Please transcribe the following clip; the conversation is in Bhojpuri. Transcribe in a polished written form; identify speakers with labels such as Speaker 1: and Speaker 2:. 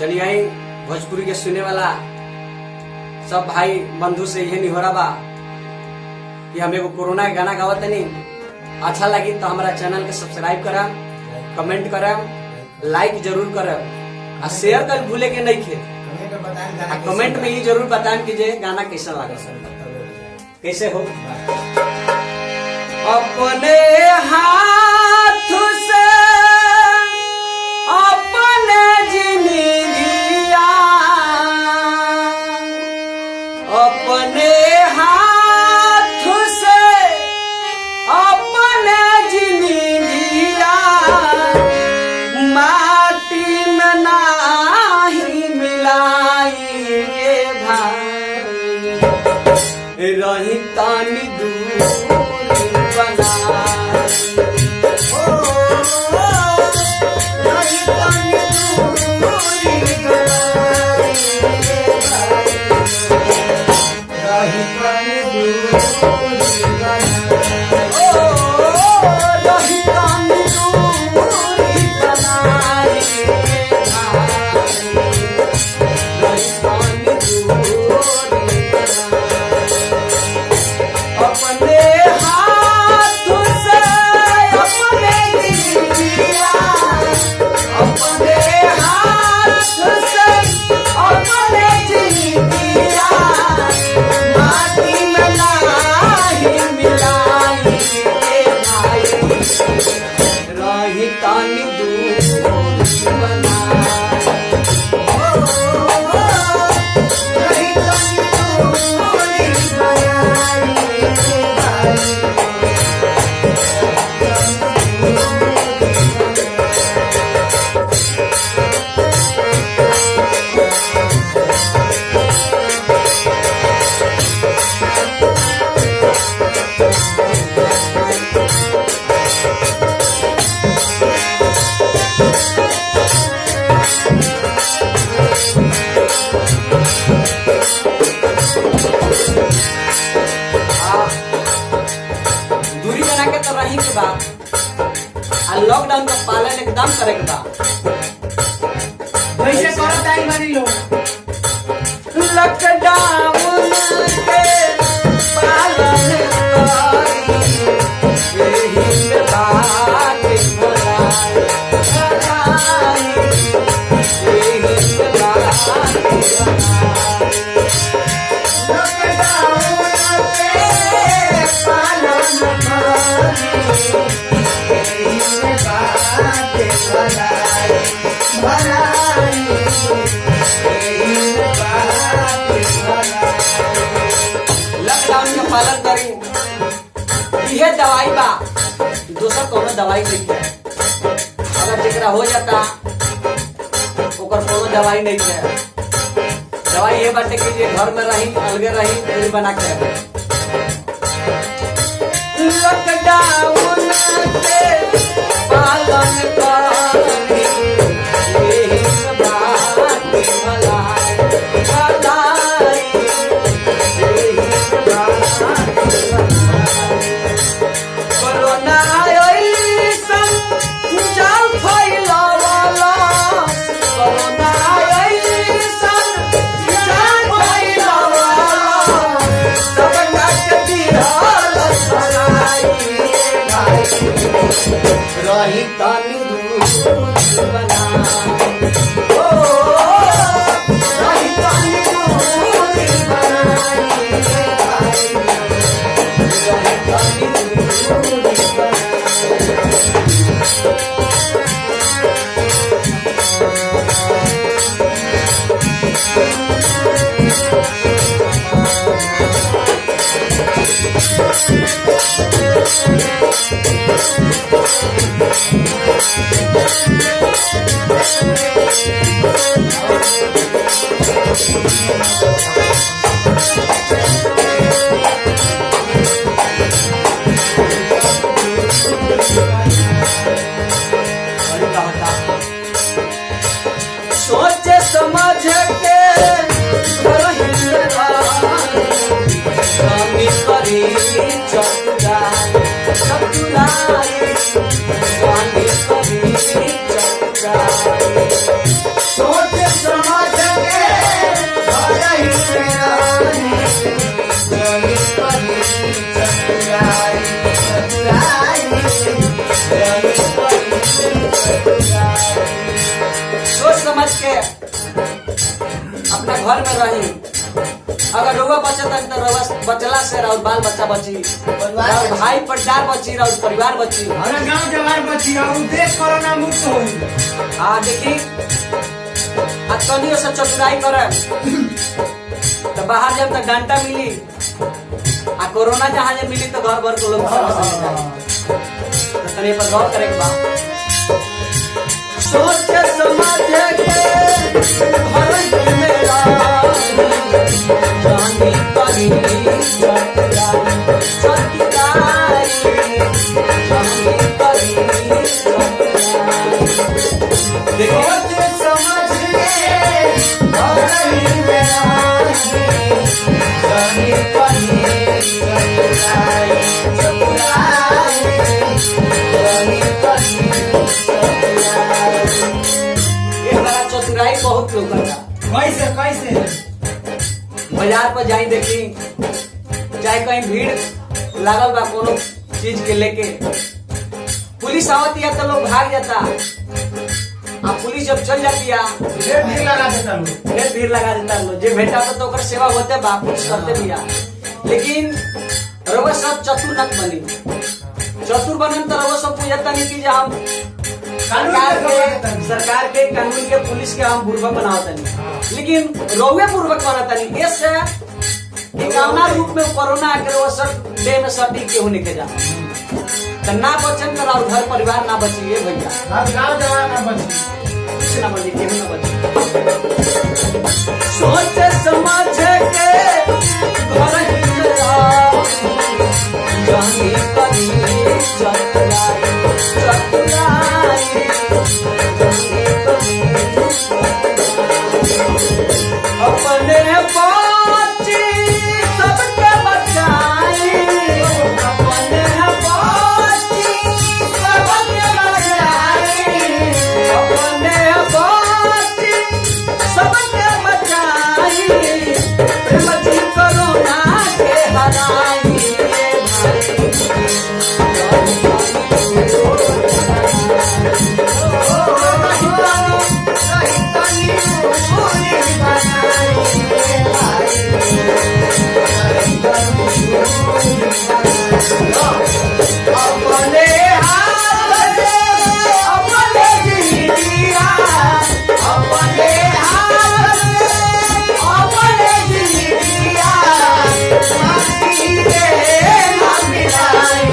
Speaker 1: चलिए आई भोजपुरी के सुने वाला सब भाई बंधु से यही निहोरा बा कि हम एगो कोरोना के गाना गावत नहीं। अच्छा लगी तो हमारा चैनल के सब्सक्राइब करम, कमेंट करम, लाइक जरूर करम और शेयर कर भूले के नहीं खे। कमेंट में ये जरूर बताएं कि जे गाना कैसा लगा, कैसे हो। अपने हाथ से अपने जिंदगिया, अपने हाथ से अपने जिंदगिया, माटी में नाही मिलाइए भाई, रही तानी दूर दूरी बना के तो रही के बाद लॉकडाउन का पालन एकदम करे के बाद
Speaker 2: वैसे करो टाइम बनी लो
Speaker 1: लॉकडाउन के पालन यही में बात बोलाई, यही में बात लॉकडाउन का पालन करी। यह दवाई बा, दूसरा कोनो दवाई नहीं है। अगर जेकरा हो जाता ओकर कोनो दवाई नहीं है। दवाई ये बाटे कि जे घर में रही, अलगे रही, दूरी बना के रही। लॉकडाउन के पालन करी, यही बात भलाई, भलाई, यही बात भलाई। कोरोना ऐसन जाल फैलावला, कोरोना ऐसन जाल फैलावला, सबका के दिहल सलाई भाई, रही तानी दूर बना, ओ रही तानी दूर बनाई भाई, रही तानी दूर सोचे समझ के करी चौराई चौराई सोचे सोच समझ के अपना घर में रही। अगर रउआ बचत तो रउआ बचला से राउर बाल बच्चा बची, राउर भाई परिवार बची, राउर परिवार बची,
Speaker 2: हमारा गांव जवार बची और देश कोरोना मुक्त होई।
Speaker 1: देखी तनियो से चतुराई करे तो बाहर जब तक डंडा मिली कोरोना जहाँ जब मिली तो घर भर को लोग तो तनी पर गौर करे के बा। सोच के समझ के घर मेरा जानी पड़ी चतुराई जानी पड़ी देखो
Speaker 2: समझ
Speaker 1: चतुराई बहुत लोग
Speaker 2: कैसे कैसे
Speaker 1: बाजार पर जाई देखी, चाहे कहीं भीड़ लागल बा कोनो चीज के लेके, पुलिस आवती है तो लोग भाग जाता। पुलिस जब चल जाती है
Speaker 2: ढेर भीड़ लगा देता लोग,
Speaker 1: ढेर भीड़ लगा देता लोग। जे भेटा तो ओकर सेवा होते बा, पुलिस करते भी है। लेकिन रउआ सब चतुर न बनी, चतुर बनन तो रउआ सब पूछता नहीं कि हम सरकार के कानून के पुलिस के हम बुर्बक बनावता नहीं, लेकिन रउए बुर्बक बनाता नहीं। इससे कामना रूप में कोरोना आकर वो सब डे में सर्दी के होने के जाना तो ना बचन तो राउर घर परिवार ना बचिए भैया,
Speaker 2: गांव जवार ना बची,
Speaker 1: कुछ ना बची, केहू ना बची। सोच समझ के घर जानी पड़ी चतुराई चतुराई अपने बाची सबके बचाई, अपने बाची सबके बचाई, अपने बाची सबके बचाई, प्रेम जी कोरोना के हराई अपने हाथ से अपने जिंदगिया, अपने हाथ से अपने जिंदगिया, माटी के ना मिलाई